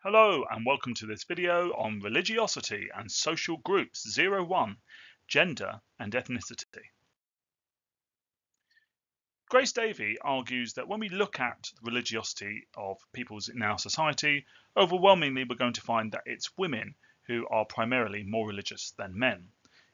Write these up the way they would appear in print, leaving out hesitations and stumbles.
Hello and welcome to this video on religiosity and social groups 01, gender and ethnicity. Grace Davey argues that when we look at the religiosity of peoples in our society, overwhelmingly we're going to find that it's women who are primarily more religious than men.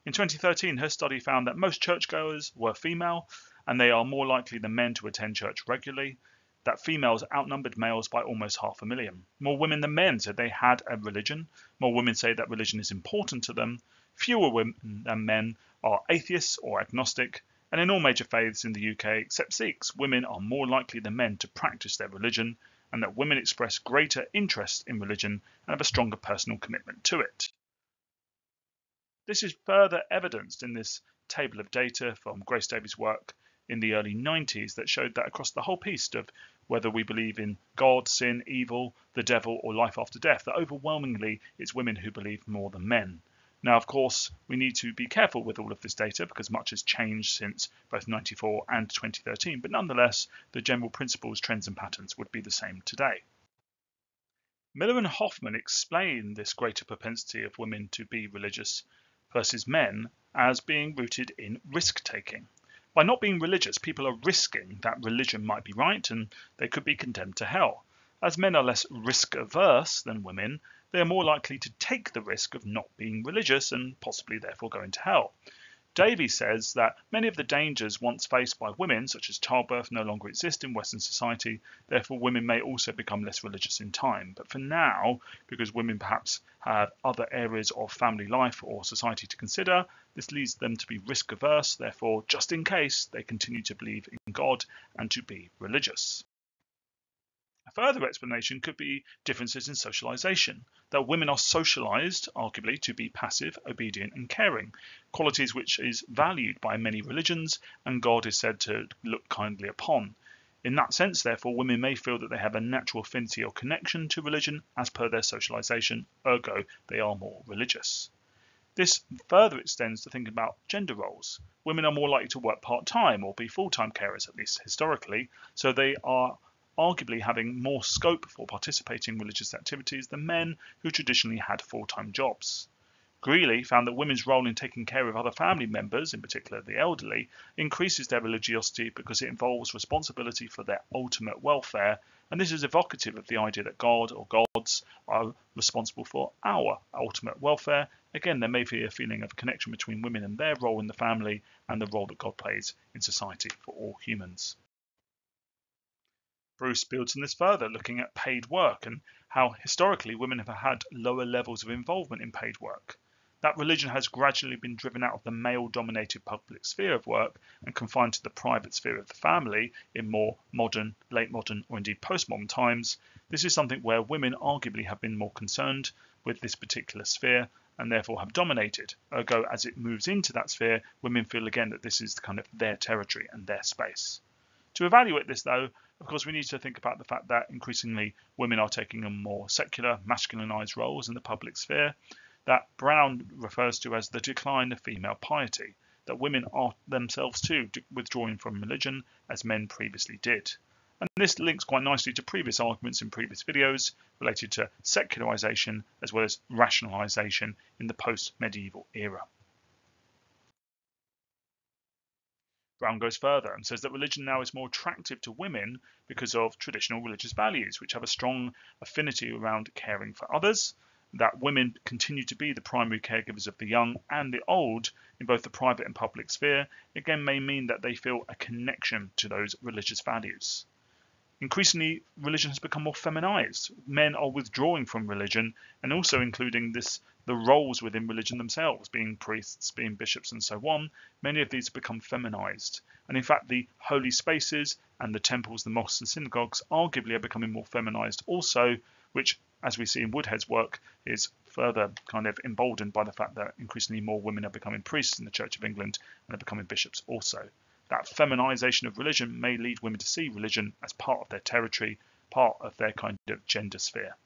In 2013, her study found that most churchgoers were female and they are more likely than men to attend church regularly, that females outnumbered males by almost 500,000. More women than men said they had a religion. More women say that religion is important to them. Fewer women than men are atheists or agnostic. And in all major faiths in the UK, except Sikhs, women are more likely than men to practice their religion, and that women express greater interest in religion and have a stronger personal commitment to it. This is further evidenced in this table of data from Grace Davey's work in the early 90s that showed that across the whole piece of whether we believe in God, sin, evil, the devil, or life after death, that overwhelmingly it's women who believe more than men. Now, of course, we need to be careful with all of this data because much has changed since both 94 and 2013, but nonetheless, the general principles, trends, and patterns would be the same today. Miller and Hoffman explain this greater propensity of women to be religious versus men as being rooted in risk-taking. By not being religious, people are risking that religion might be right and they could be condemned to hell. As men are less risk-averse than women, they are more likely to take the risk of not being religious and possibly therefore going to hell. Davey says that many of the dangers once faced by women, such as childbirth, no longer exist in Western society. Therefore, women may also become less religious in time. But for now, because women perhaps have other areas of family life or society to consider, this leads them to be risk averse. Therefore, just in case, they continue to believe in God and to be religious. A further explanation could be differences in socialization, that women are socialized, arguably, to be passive, obedient and caring, qualities which is valued by many religions and God is said to look kindly upon. In that sense, therefore, women may feel that they have a natural affinity or connection to religion as per their socialization, ergo they are more religious. This further extends to thinking about gender roles. Women are more likely to work part-time or be full-time carers, at least historically, so they are arguably having more scope for participating in religious activities than men who traditionally had full-time jobs. Greeley found that women's role in taking care of other family members, in particular the elderly, increases their religiosity because it involves responsibility for their ultimate welfare, and this is evocative of the idea that God or gods are responsible for our ultimate welfare. Again, there may be a feeling of connection between women and their role in the family and the role that God plays in society for all humans. Bruce builds on this further, looking at paid work and how historically women have had lower levels of involvement in paid work. That religion has gradually been driven out of the male-dominated public sphere of work and confined to the private sphere of the family in more modern, late modern, or indeed postmodern times. This is something where women arguably have been more concerned with this particular sphere and therefore have dominated. Ergo, as it moves into that sphere, women feel again that this is kind of their territory and their space. To evaluate this, though, of course, we need to think about the fact that increasingly women are taking on more secular, masculinized roles in the public sphere, that Brown refers to as the decline of female piety, that women are themselves too withdrawing from religion as men previously did. And this links quite nicely to previous arguments in previous videos related to secularization as well as rationalization in the post-medieval era. Brown goes further and says that religion now is more attractive to women because of traditional religious values, which have a strong affinity around caring for others, that women continue to be the primary caregivers of the young and the old in both the private and public sphere, again may mean that they feel a connection to those religious values. Increasingly, religion has become more feminized. Men are withdrawing from religion and also including the roles within religion themselves, being priests, being bishops, and so on. Many of these have become feminized. And in fact, the holy spaces and the temples, the mosques and synagogues arguably are becoming more feminized also, which, as we see in Woodhead's work, is further kind of emboldened by the fact that increasingly more women are becoming priests in the Church of England and are becoming bishops also. That feminization of religion may lead women to see religion as part of their territory, part of their kind of gender sphere.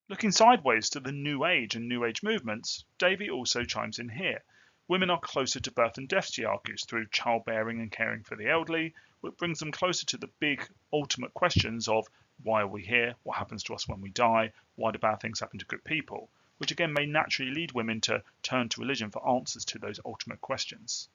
Looking sideways to the New Age and New Age movements, Davey also chimes in here. Women are closer to birth and death, she argues, through childbearing and caring for the elderly, which brings them closer to the big ultimate questions of why are we here, what happens to us when we die, why do bad things happen to good people, which again may naturally lead women to turn to religion for answers to those ultimate questions.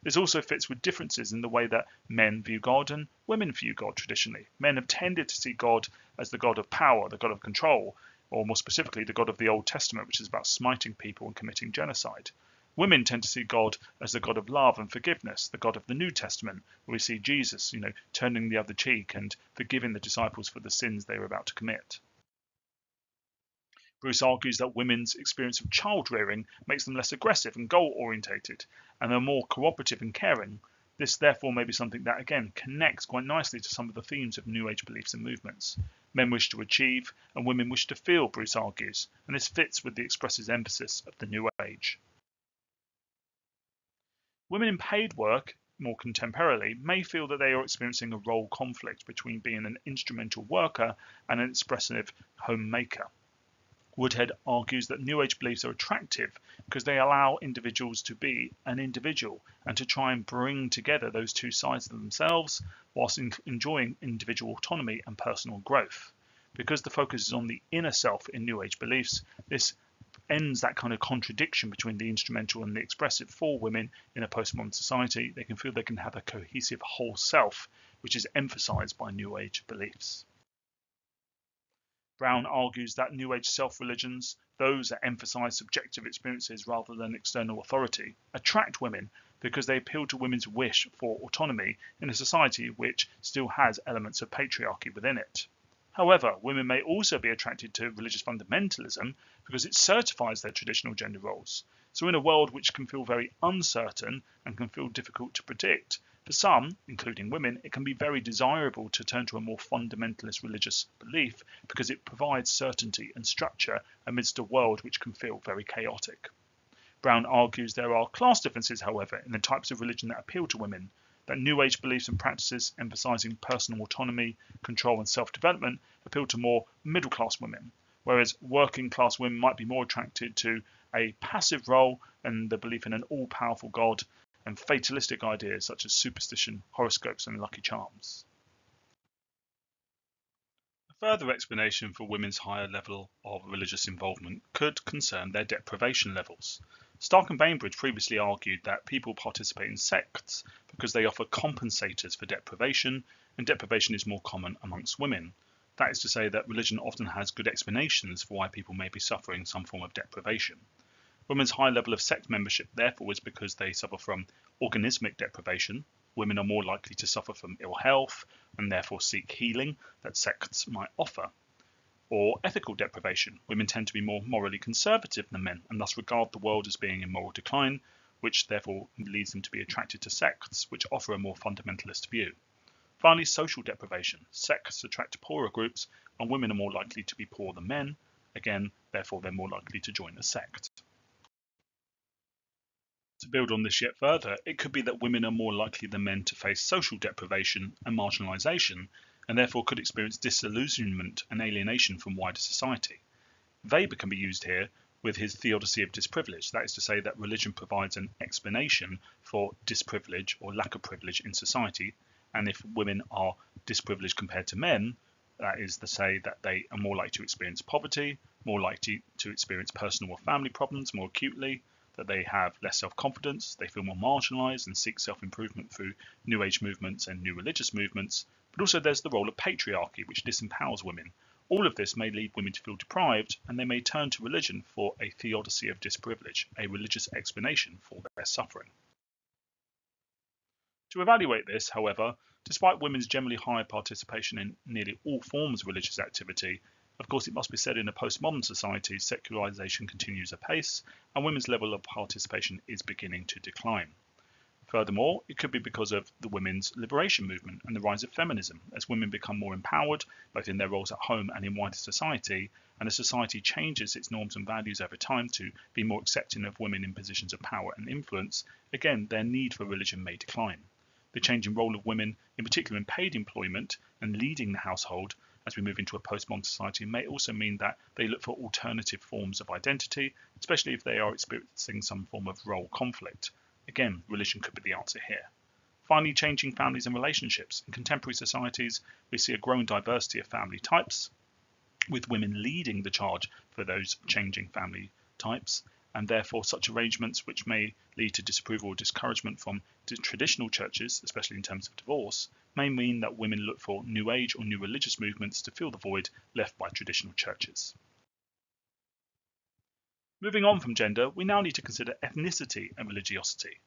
This also fits with differences in the way that men view God and women view God traditionally. Men have tended to see God as the God of power, the God of control, or more specifically, the God of the Old Testament, which is about smiting people and committing genocide. Women tend to see God as the God of love and forgiveness, the God of the New Testament, where we see Jesus, turning the other cheek and forgiving the disciples for the sins they were about to commit. Bruce argues that women's experience of child rearing makes them less aggressive and goal orientated, and they're more cooperative and caring. This therefore may be something that again connects quite nicely to some of the themes of New Age beliefs and movements. Men wish to achieve and women wish to feel, Bruce argues, and this fits with the expressive emphasis of the New Age. Women in paid work, more contemporarily, may feel that they are experiencing a role conflict between being an instrumental worker and an expressive homemaker. Woodhead argues that New Age beliefs are attractive because they allow individuals to be an individual and to try and bring together those two sides of themselves whilst enjoying individual autonomy and personal growth. Because the focus is on the inner self in New Age beliefs, this ends that kind of contradiction between the instrumental and the expressive for women in a postmodern society. They can feel they can have a cohesive whole self, which is emphasized by New Age beliefs. Brown argues that New Age self-religions, those that emphasize subjective experiences rather than external authority, attract women because they appeal to women's wish for autonomy in a society which still has elements of patriarchy within it. However, women may also be attracted to religious fundamentalism because it certifies their traditional gender roles. So in a world which can feel very uncertain and can feel difficult to predict, for some, including women, it can be very desirable to turn to a more fundamentalist religious belief because it provides certainty and structure amidst a world which can feel very chaotic. Brown argues there are class differences, however, in the types of religion that appeal to women, that New Age beliefs and practices emphasizing personal autonomy, control and self-development appeal to more middle-class women, whereas working-class women might be more attracted to a passive role and the belief in an all-powerful God and fatalistic ideas such as superstition, horoscopes and lucky charms. A further explanation for women's higher level of religious involvement could concern their deprivation levels. Stark and Bainbridge previously argued that people participate in sects because they offer compensators for deprivation, and deprivation is more common amongst women. That is to say that religion often has good explanations for why people may be suffering some form of deprivation. Women's high level of sect membership therefore is because they suffer from organismic deprivation. Women are more likely to suffer from ill health and therefore seek healing that sects might offer. Or ethical deprivation. Women tend to be more morally conservative than men and thus regard the world as being in moral decline, which therefore leads them to be attracted to sects which offer a more fundamentalist view. Finally, social deprivation. Sects attract poorer groups and women are more likely to be poor than men. Again, therefore they're more likely to join a sect. To build on this yet further, it could be that women are more likely than men to face social deprivation and marginalisation, and therefore could experience disillusionment and alienation from wider society. Weber can be used here with his theodicy of disprivilege, that is to say that religion provides an explanation for disprivilege or lack of privilege in society, and if women are disprivileged compared to men, that is to say that they are more likely to experience poverty, more likely to experience personal or family problems more acutely, that they have less self-confidence, they feel more marginalised and seek self-improvement through New Age movements and new religious movements, but also there's the role of patriarchy, which disempowers women. All of this may lead women to feel deprived, and they may turn to religion for a theodicy of disprivilege, a religious explanation for their suffering. To evaluate this, however, despite women's generally higher participation in nearly all forms of religious activity, of course, it must be said in a postmodern society, secularization continues apace, and women's level of participation is beginning to decline. Furthermore, it could be because of the women's liberation movement and the rise of feminism, as women become more empowered, both in their roles at home and in wider society, and as society changes its norms and values over time to be more accepting of women in positions of power and influence, again, their need for religion may decline. The changing role of women, in particular in paid employment and leading the household, as we move into a postmodern society, may also mean that they look for alternative forms of identity, especially if they are experiencing some form of role conflict. Again, religion could be the answer here. Finally, changing families and relationships. In contemporary societies, we see a growing diversity of family types, with women leading the charge for those changing family types, and therefore such arrangements which may lead to disapproval or discouragement from traditional churches, especially in terms of divorce, may mean that women look for New Age or new religious movements to fill the void left by traditional churches. Moving on from gender, we now need to consider ethnicity and religiosity.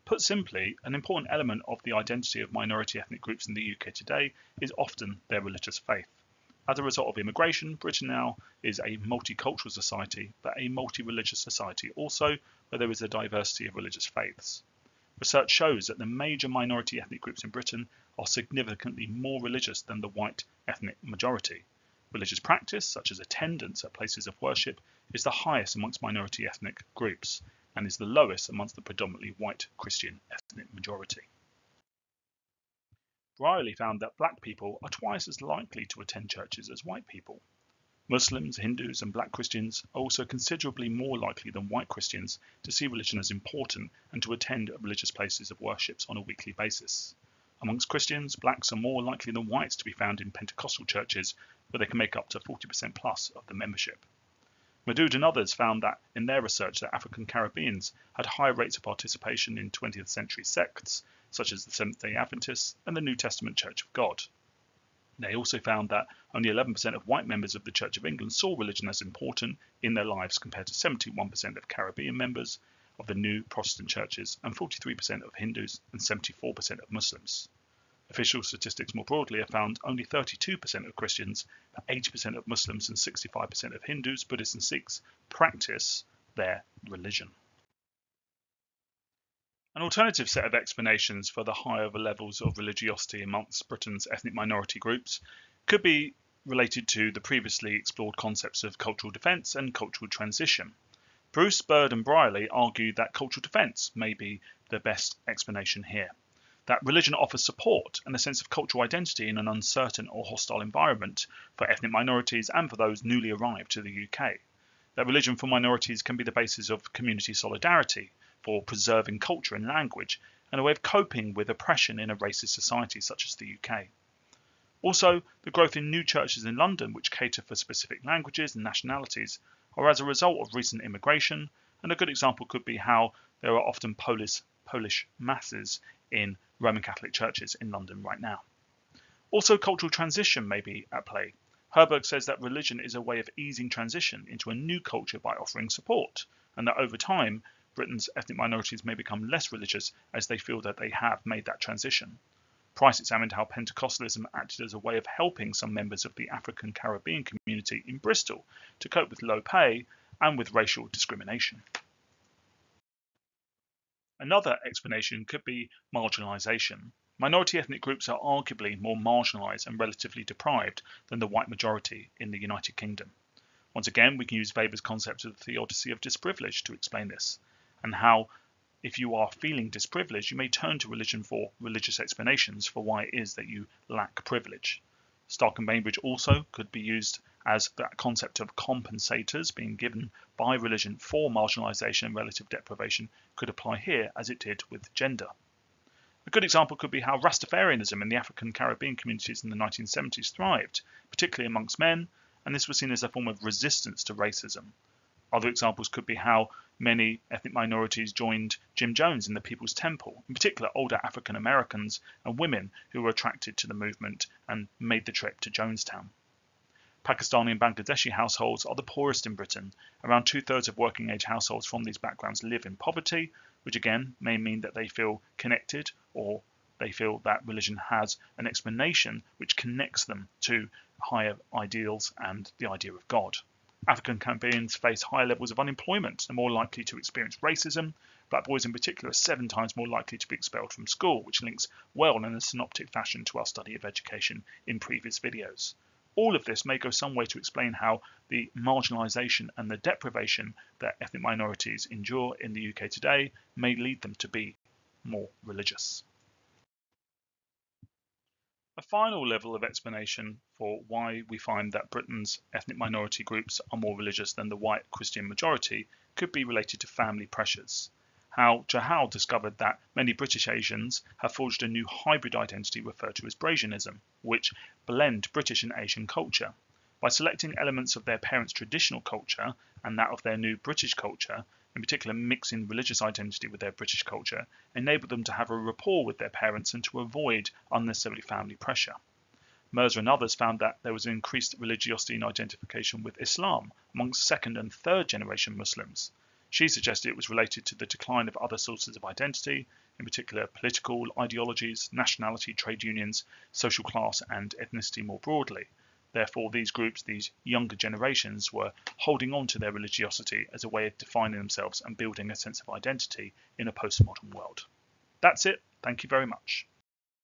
Put simply, an important element of the identity of minority ethnic groups in the UK today is often their religious faith. As a result of immigration, Britain now is a multicultural society, but a multi-religious society also, where there is a diversity of religious faiths. Research shows that the major minority ethnic groups in Britain are significantly more religious than the white ethnic majority. Religious practice, such as attendance at places of worship, is the highest amongst minority ethnic groups and is the lowest amongst the predominantly white Christian ethnic majority. Brierley found that black people are twice as likely to attend churches as white people. Muslims, Hindus and black Christians are also considerably more likely than white Christians to see religion as important and to attend religious places of worship on a weekly basis. Amongst Christians, blacks are more likely than whites to be found in Pentecostal churches, where they can make up to 40% plus of the membership. Madood and others found that in their research that African Caribbeans had higher rates of participation in 20th century sects, such as the Seventh-day Adventists and the New Testament Church of God. They also found that only 11% of white members of the Church of England saw religion as important in their lives compared to 71% of Caribbean members of the new Protestant churches and 43% of Hindus and 74% of Muslims. Official statistics more broadly have found only 32% of Christians, 80% of Muslims and 65% of Hindus, Buddhists and Sikhs practice their religion. An alternative set of explanations for the higher levels of religiosity amongst Britain's ethnic minority groups could be related to the previously explored concepts of cultural defence and cultural transition. Bruce, Bird and Brierley argued that cultural defence may be the best explanation here. That religion offers support and a sense of cultural identity in an uncertain or hostile environment for ethnic minorities and for those newly arrived to the UK. That religion for minorities can be the basis of community solidarity, for preserving culture and language, and a way of coping with oppression in a racist society such as the UK. Also, the growth in new churches in London which cater for specific languages and nationalities are as a result of recent immigration, and a good example could be how there are often Polish masses in Roman Catholic churches in London right now. Also, cultural transition may be at play. Herberg says that religion is a way of easing transition into a new culture by offering support, and that over time, Britain's ethnic minorities may become less religious as they feel that they have made that transition. Price examined how Pentecostalism acted as a way of helping some members of the African Caribbean community in Bristol to cope with low pay and with racial discrimination. Another explanation could be marginalisation. Minority ethnic groups are arguably more marginalised and relatively deprived than the white majority in the United Kingdom. Once again, we can use Weber's concept of the theodicy of disprivilege to explain this, and how if you are feeling disprivileged, you may turn to religion for religious explanations for why it is that you lack privilege. Stark and Bainbridge also could be used as that concept of compensators being given by religion for marginalisation and relative deprivation could apply here as it did with gender. A good example could be how Rastafarianism in the African Caribbean communities in the 1970s thrived, particularly amongst men, and this was seen as a form of resistance to racism. Other examples could be how many ethnic minorities joined Jim Jones in the People's Temple, in particular older African Americans and women who were attracted to the movement and made the trip to Jonestown. Pakistani and Bangladeshi households are the poorest in Britain. Around 2/3 of working age households from these backgrounds live in poverty, which again may mean that they feel connected or they feel that religion has an explanation which connects them to higher ideals and the idea of God. African Caribbeans face higher levels of unemployment and are more likely to experience racism. Black boys in particular are 7 times more likely to be expelled from school, which links well in a synoptic fashion to our study of education in previous videos. All of this may go some way to explain how the marginalisation and the deprivation that ethnic minorities endure in the UK today may lead them to be more religious. A final level of explanation for why we find that Britain's ethnic minority groups are more religious than the white Christian majority could be related to family pressures. Chahal discovered that many British Asians have forged a new hybrid identity referred to as Brasianism, which blend British and Asian culture. By selecting elements of their parents' traditional culture and that of their new British culture, in particular mixing religious identity with their British culture, enabled them to have a rapport with their parents and to avoid unnecessary family pressure. Mirza and others found that there was an increased religiosity and identification with Islam amongst second and third generation Muslims. She suggested it was related to the decline of other sources of identity, in particular political ideologies, nationality, trade unions, social class and ethnicity more broadly. Therefore, these groups, these younger generations, were holding on to their religiosity as a way of defining themselves and building a sense of identity in a postmodern world. That's it. Thank you very much.